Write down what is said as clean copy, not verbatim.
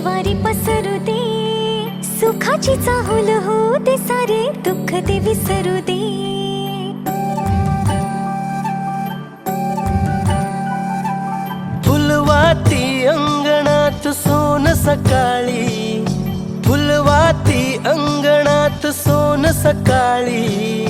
वारी पसरू दे, सुखाची चाहुल हो दे, सारे दुःख ते विसरू दे. फुलवाती अंगणात सोन सकाळी, फुलवाती अंगणात सोन सकाळी.